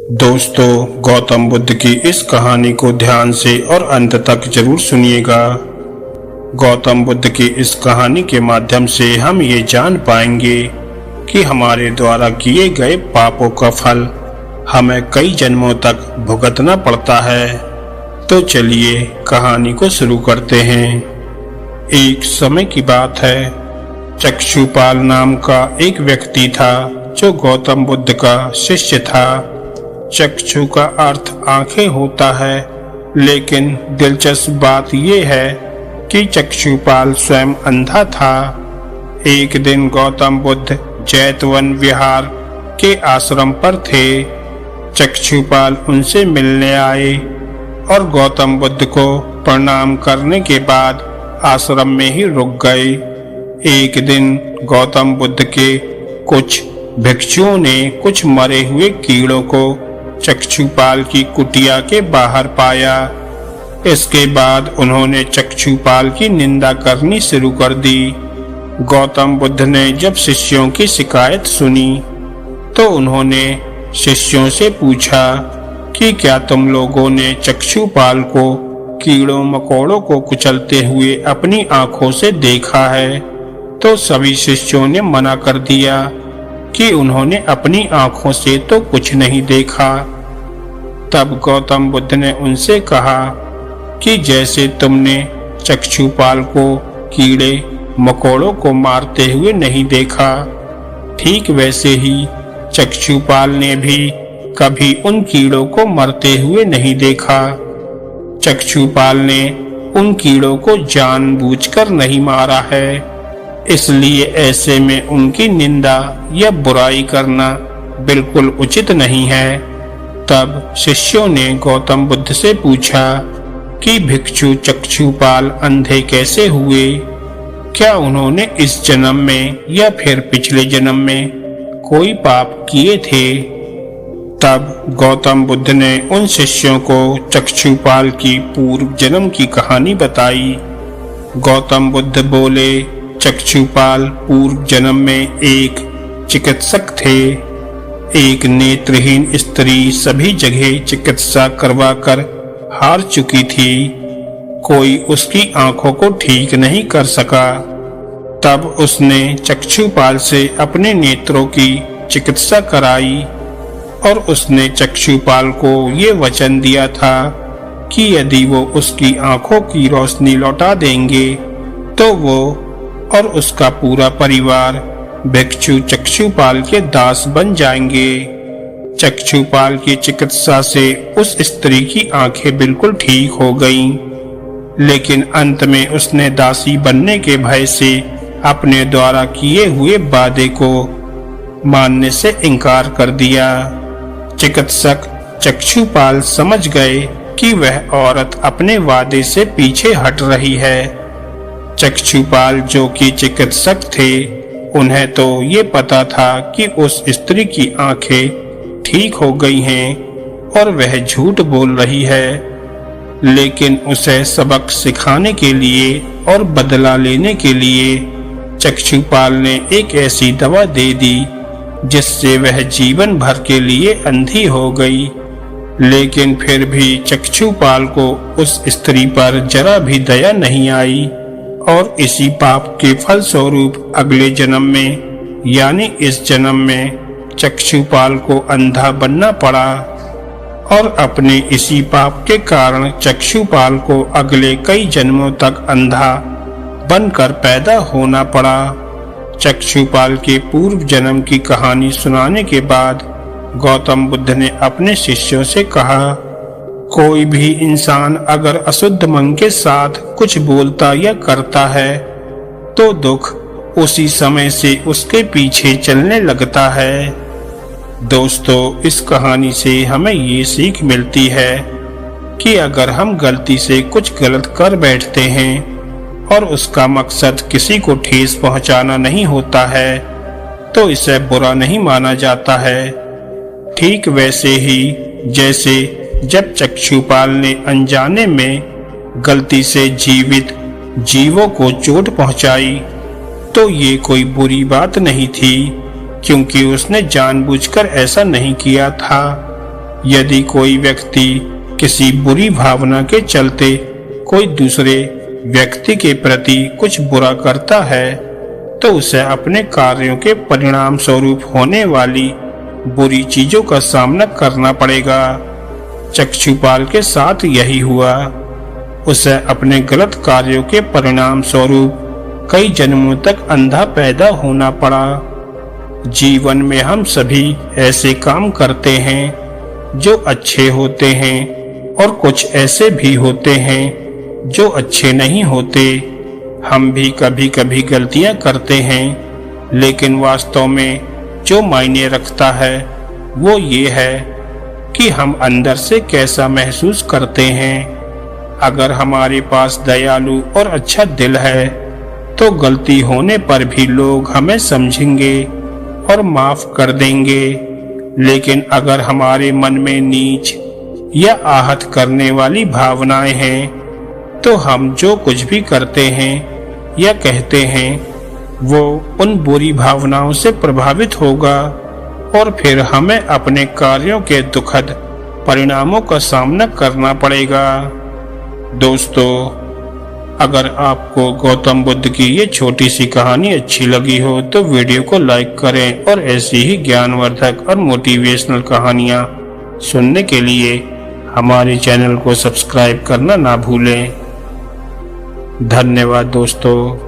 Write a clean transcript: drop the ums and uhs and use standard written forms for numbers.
दोस्तों, गौतम बुद्ध की इस कहानी को ध्यान से और अंत तक जरूर सुनिएगा। गौतम बुद्ध की इस कहानी के माध्यम से हम ये जान पाएंगे कि हमारे द्वारा किए गए पापों का फल हमें कई जन्मों तक भुगतना पड़ता है। तो चलिए कहानी को शुरू करते हैं। एक समय की बात है, चक्षुपाल नाम का एक व्यक्ति था जो गौतम बुद्ध का शिष्य था। चक्षु का अर्थ आंखें होता है, लेकिन दिलचस्प बात यह है कि चक्षुपाल स्वयं अंधा था। एक दिन गौतम बुद्ध जैतवन विहार के आश्रम पर थे। चक्षुपाल उनसे मिलने आए और गौतम बुद्ध को प्रणाम करने के बाद आश्रम में ही रुक गए। एक दिन गौतम बुद्ध के कुछ भिक्षुओं ने कुछ मरे हुए कीड़ों को चक्षुपाल की कुटिया के बाहर पाया। इसके बाद उन्होंने चक्षुपाल की निंदा करनी शुरू कर दी। गौतम बुद्ध ने जब शिष्यों की शिकायत सुनी तो उन्होंने शिष्यों से पूछा कि क्या तुम लोगों ने चक्षुपाल को कीड़ों मकोड़ों को कुचलते हुए अपनी आंखों से देखा है? तो सभी शिष्यों ने मना कर दिया कि उन्होंने अपनी आंखों से तो कुछ नहीं देखा। तब गौतम बुद्ध ने उनसे कहा कि जैसे तुमने चक्षुपाल को कीड़े मकोड़ों को मारते हुए नहीं देखा, ठीक वैसे ही चक्षुपाल ने भी कभी उन कीड़ों को मरते हुए नहीं देखा। चक्षुपाल ने उन कीड़ों को जानबूझकर नहीं मारा है, इसलिए ऐसे में उनकी निंदा या बुराई करना बिल्कुल उचित नहीं है। तब शिष्यों ने गौतम बुद्ध से पूछा कि भिक्षु चक्षुपाल अंधे कैसे हुए? क्या उन्होंने इस जन्म में या फिर पिछले जन्म में कोई पाप किए थे? तब गौतम बुद्ध ने उन शिष्यों को चक्षुपाल की पूर्व जन्म की कहानी बताई। गौतम बुद्ध बोले, चक्षुपाल पूर्व जन्म में एक चिकित्सक थे। एक नेत्रहीन स्त्री सभी जगह चिकित्सा करवाकर हार चुकी थी। कोई उसकी आंखों को ठीक नहीं कर सका। तब उसने चक्षुपाल से अपने नेत्रों की चिकित्सा कराई और उसने चक्षुपाल को ये वचन दिया था कि यदि वो उसकी आंखों की रोशनी लौटा देंगे तो वो और उसका पूरा परिवार भिक्षु चक्षुपाल के दास बन जाएंगे। चक्षुपाल की चिकित्सा से उस स्त्री की आंखें बिल्कुल ठीक हो गईं, लेकिन अंत में उसने दासी बनने के भय से अपने द्वारा किए हुए वादे को मानने से इनकार कर दिया। चिकित्सक चक्षुपाल समझ गए कि वह औरत अपने वादे से पीछे हट रही है। चक्षुपाल जो कि चिकित्सक थे, उन्हें तो ये पता था कि उस स्त्री की आंखें ठीक हो गई हैं और वह झूठ बोल रही है, लेकिन उसे सबक सिखाने के लिए और बदला लेने के लिए चक्षुपाल ने एक ऐसी दवा दे दी जिससे वह जीवन भर के लिए अंधी हो गई। लेकिन फिर भी चक्षुपाल को उस स्त्री पर जरा भी दया नहीं आई और इसी पाप के फल स्वरूप अगले जन्म में यानी इस जन्म में चक्षुपाल को अंधा बनना पड़ा और अपने इसी पाप के कारण चक्षुपाल को अगले कई जन्मों तक अंधा बनकर पैदा होना पड़ा। चक्षुपाल के पूर्व जन्म की कहानी सुनाने के बाद गौतम बुद्ध ने अपने शिष्यों से कहा, कोई भी इंसान अगर अशुद्ध मन के साथ कुछ बोलता या करता है तो दुख उसी समय से उसके पीछे चलने लगता है। दोस्तों, इस कहानी से हमें ये सीख मिलती है कि अगर हम गलती से कुछ गलत कर बैठते हैं और उसका मकसद किसी को ठेस पहुंचाना नहीं होता है तो इसे बुरा नहीं माना जाता है। ठीक वैसे ही जैसे जब चक्षुपाल ने अनजाने में गलती से जीवित जीवों को चोट पहुंचाई तो ये कोई बुरी बात नहीं थी, क्योंकि उसने जानबूझकर ऐसा नहीं किया था। यदि कोई व्यक्ति किसी बुरी भावना के चलते कोई दूसरे व्यक्ति के प्रति कुछ बुरा करता है तो उसे अपने कार्यों के परिणाम स्वरूप होने वाली बुरी चीजों का सामना करना पड़ेगा। चक्षुपाल के साथ यही हुआ। उसे अपने गलत कार्यों के परिणाम स्वरूप कई जन्मों तक अंधा पैदा होना पड़ा। जीवन में हम सभी ऐसे काम करते हैं जो अच्छे होते हैं और कुछ ऐसे भी होते हैं जो अच्छे नहीं होते। हम भी कभी कभी गलतियां करते हैं, लेकिन वास्तव में जो मायने रखता है वो ये है कि हम अंदर से कैसा महसूस करते हैं। अगर हमारे पास दयालु और अच्छा दिल है तो गलती होने पर भी लोग हमें समझेंगे और माफ कर देंगे। लेकिन अगर हमारे मन में नीच या आहत करने वाली भावनाएं हैं तो हम जो कुछ भी करते हैं या कहते हैं वो उन बुरी भावनाओं से प्रभावित होगा और फिर हमें अपने कार्यों के दुखद परिणामों का सामना करना पड़ेगा। दोस्तों, अगर आपको गौतम बुद्ध की ये छोटी सी कहानी अच्छी लगी हो तो वीडियो को लाइक करें और ऐसी ही ज्ञानवर्धक और मोटिवेशनल कहानियाँ सुनने के लिए हमारे चैनल को सब्सक्राइब करना ना भूलें। धन्यवाद दोस्तों।